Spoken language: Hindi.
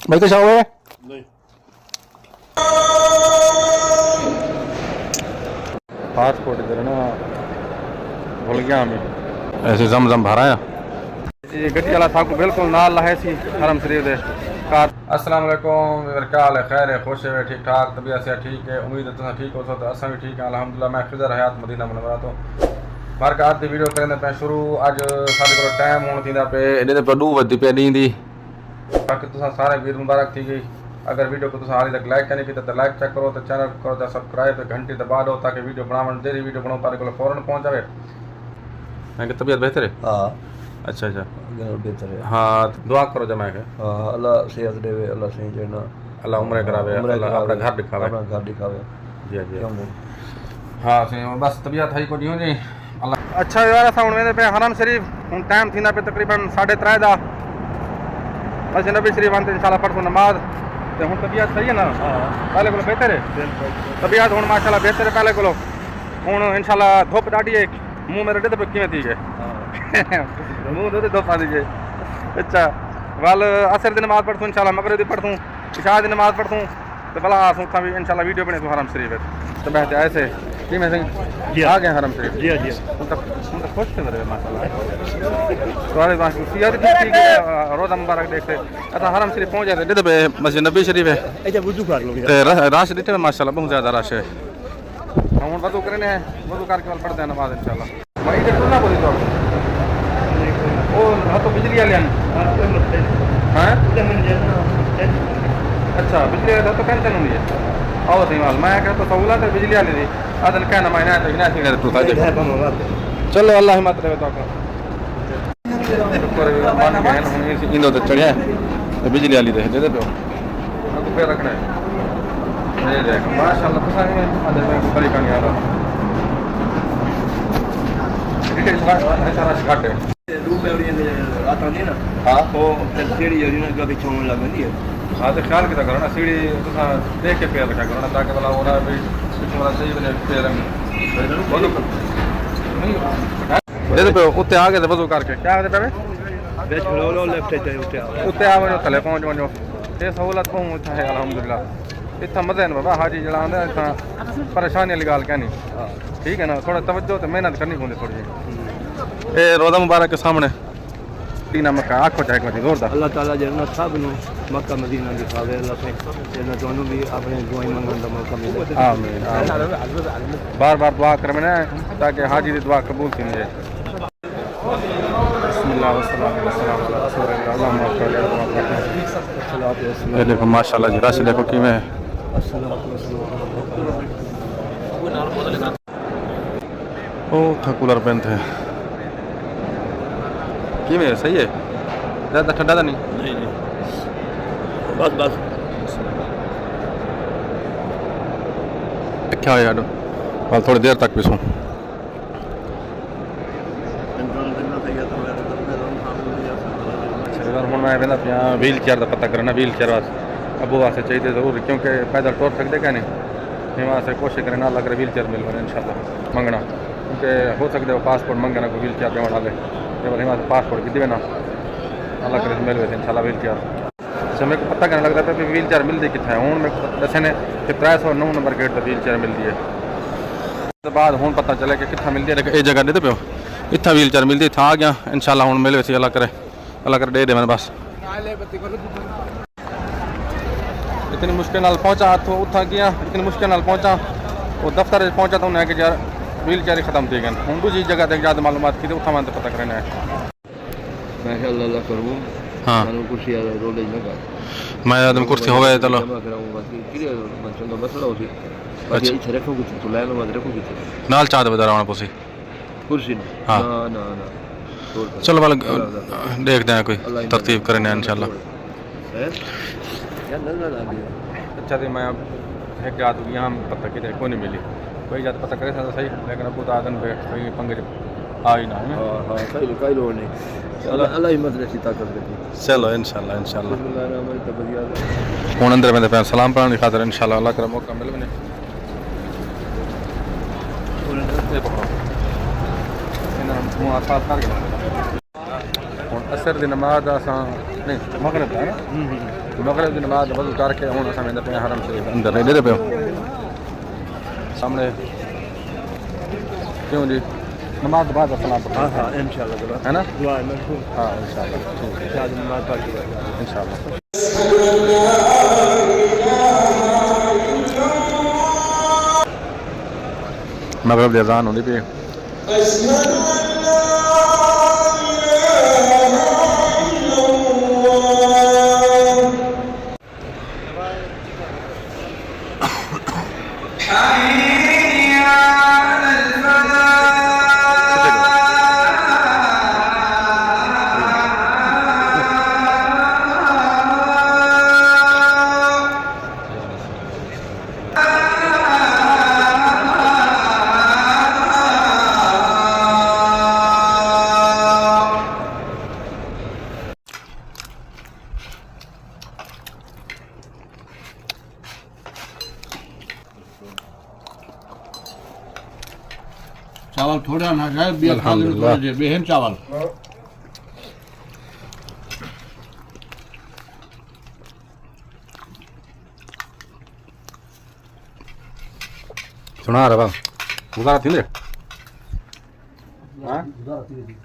भाई तो शाह है नहीं पासपोर्ट इधर ना भूल गया हमें ऐसे जम भरा है ये गड्डी वाला था को बिल्कुल नाल लाए सी हरम शरीफ दे कार अस्सलाम वालेकुम मेरा क्या हाल है खैर है खुश है ठीक ठाक तबीयत से ठीक है उम्मीद है तुम ठीक हो तो असा भी ठीक है अल्हम्दुलिल्लाह मैं खिजर हयात मदीना मुनव्वरा तो बार का आज दी वीडियो करने पे शुरू आज साडे को टाइम होण थींदा पे एडे पे 2 वधी पे दी बाकी तुसा सारे वीर मुबारक थी गई अगर वीडियो को तुसा हाली तक लाइक नहीं किया तो लाइक चेक करो तो चैनल को करो तो सब्सक्राइब पे घंटी दबा दो ताकि वीडियो बनावन देरी वीडियो बनाओ तारे को फौरन पहुंच जावे मैं कि तबीयत बेहतर है हाँ अच्छा अच्छा बेहतर है हाँ दुआ करो जमा के हाँ अल्लाह सेहत देवे अल्लाह सही देना अल्लाह उम्र करावे अल्लाह अपना घर दिखावे अपना घर दिखावे जी जी क्यों हाँ सही बस तबीयत है को दियो जी अल्लाह अच्छा यार असा हुन वेंदे पे हरम शरीफ हुन टाइम थींदा पे तकरीबन 3:30 दा बस नबी शरीफ आंते इंशाल्लाह पढ़ो नमाज ते हुन तबीयत सही है ना पहले को बेहतर है तबीयत हुन माशाल्लाह बेहतर है पहले को हुन इंशाल्लाह धूप डाडी है मुंह मेरे दे पे किवें थी गए मुंह दे धूप आ दीजिए अच्छा वाल असर दी नमाज पढ़ूं इंशाल्लाह मगरिब दी पढ़ूं इशा दी नमाज पढ़ूं तो भला सुखा भी इंशाल्लाह वीडियो बने तो हरम शरीफ है तो बहते ऐसे कि मैं जी आ गए हरम शरीफ जी जी हम तो खुश थे मेरे माशाल्लाह तुम्हारे पास सियाद ठीक है रोज़ा मुबारक देखते अच्छा हरम शरीफ पहुंच जाते दे पे मस्जिद नबी शरीफ है अच्छा वुजू कर लो ते रश दिखे माशाल्लाह बहुत ज़्यादा रश है हम वजू करने हैं वजू करके वाल पढ़ते हैं नमाज इंशाल्लाह भाई इधर ना बोली तो ओ हाँ तो बिजली वाले हैं अच्छा बिजली वाले तो टेंशन नहीं है आओ सही माल मैं कहता तो सहूलत है बिजली वाले दी अदन कहना मैं ना तो इना सिंह तू ताजे चलो अल्लाह हिम्मत रहे तो ऊपर मान के हम इंदो तो चढ़िया बिजली वाली दे दे पे पे रखना है ये देख माशाल्लाह तो सारे में अदर में बड़ी कहानी आ रहा सारा घाटे रूप आता नहीं ना हाँ वो सीढ़ी जो ना कभी छोड़ने लग गई है हाँ तो ख्याल किया करो ना सीढ़ी तुसा देख के पैर रखा करो ना ताकि वाला हो रहा है पिछले वाला सही बने पैर दे पे उत्ते आ गए थे वजू करके क्या आते पे बेच लो लेफ्ट है उत्ते आ वजो थले पहुंच वजो ये सहूलत बहुत है अल्हम्दुलिल्लाह इतना मजे न बाबा हाजी जड़ा आंदा इतना परेशानी वाली गाल कहनी ठीक है ना थोड़ा तवज्जो तो मेहनत करनी पौंदी थोड़ी ये रोज़ा मुबारक के सामने मदीना मक्का आखो चाहे कोई जोरदार अल्लाह ताला जन्नत सब नु मक्का मदीना दिखावे अल्लाह से जन्नत दोनों भी अपने दुआएं मांगने का मौका मिले आमीन बार बार दुआ कर मैंने ताकि हाजी की दुआ कबूल थी मुझे बिस्मिल्लाह वस्सलाम वस्सलाम अला रसूलिल्लाह ये देखो माशाल्लाह जी रश देखो कि मैं ओ था कूलर पेन थे कि में सही है ज़्यादा ठंडा था नहीं बस बस क्या है यार कल थोड़ी देर तक पीसूँ हूँ मैं कहना पिया व्हील चेयर का पता करना व्हील चेयर वास्ते अबू वास्ते चाहिए जरूर क्योंकि पैदल टुर सकते क्या नहीं मैं वास्ते कोशिश करें ना लग रहा व्हील चेयर मिल रहा इंशाल्लाह मंगना क्योंकि हो सकते हो पासपोर्ट मंगना कोई व्हील चेयर पे डाले केवल हिमाचल पासपोर्ट की देवे ना अल्लाह करे मिल गए इंशाल्लाह व्हील चेयर अच्छा मेरे को पता करने लगता है व्हील चेयर मिलती कितना है हूँ मेरे को दसे ने कि 309 नंबर गेट पर व्हील चेयर मिलती है तो बाद हूँ पता चले कि कितना मिलती है लेकिन ये जगह दे पे इतना व्हील चेयर मिलती इतना आ गया इंशाल्लाह हूँ मिल वैसे अल्लाह करे दे मैंने बस इतनी मुश्किल नाल पहुँचा तो उठा गया इतनी मुश्किल नाल पहुँचा वो दफ्तर पहुँचा तो उन्हें कि यार व्हील चेयर खत्म थी गए हूँ दूसरी जगह तक ज़्यादा मालूमात की तो उठा मन तो पता करना है मैं अल्लाह करूँ हाँ कुर्सी रोले लगा मैं आदम कुर्सी हो गए चलो नाल चाहते बता रहा हूँ पुसी कुर्सी हाँ ना चलो वाल देखते हैं कोई तरतीब करें इंशाल्लाह अच्छा तो मैं एक जात यहाँ पता कि कोई नहीं मिली कोई जात पता करे था सही लेकिन अब आदन पे कोई पंगे आ ही ना कई लोग नहीं अल्लाह हिम्मत रखी ताकत रखी चलो इंशाल्लाह हूँ अंदर में पे सलाम पढ़ने की खातर इंशाल्लाह अल्लाह का मौका मिल बने हूँ असर की नमाज असां नहीं मगरब है ना मगरब की नमाज वज़ू करके हुन असां वेंदा पिया हरम शरीफ अंदर नहीं दे पियो सामने क्यों जी नमाज बाद सलाम हाँ हाँ इंशाल्लाह है ना दुआ है मशहूर हाँ इंशाल्लाह ठीक है शादी नमाज पढ़ के इंशाल्लाह मगरब की अजान होंदी पई चावल थोड़ा ना जाए बिया खा के अल्हम्दुलिल्लाह। थोड़े बेहन चावल सुना रहा गुजारा थी गुजारा थी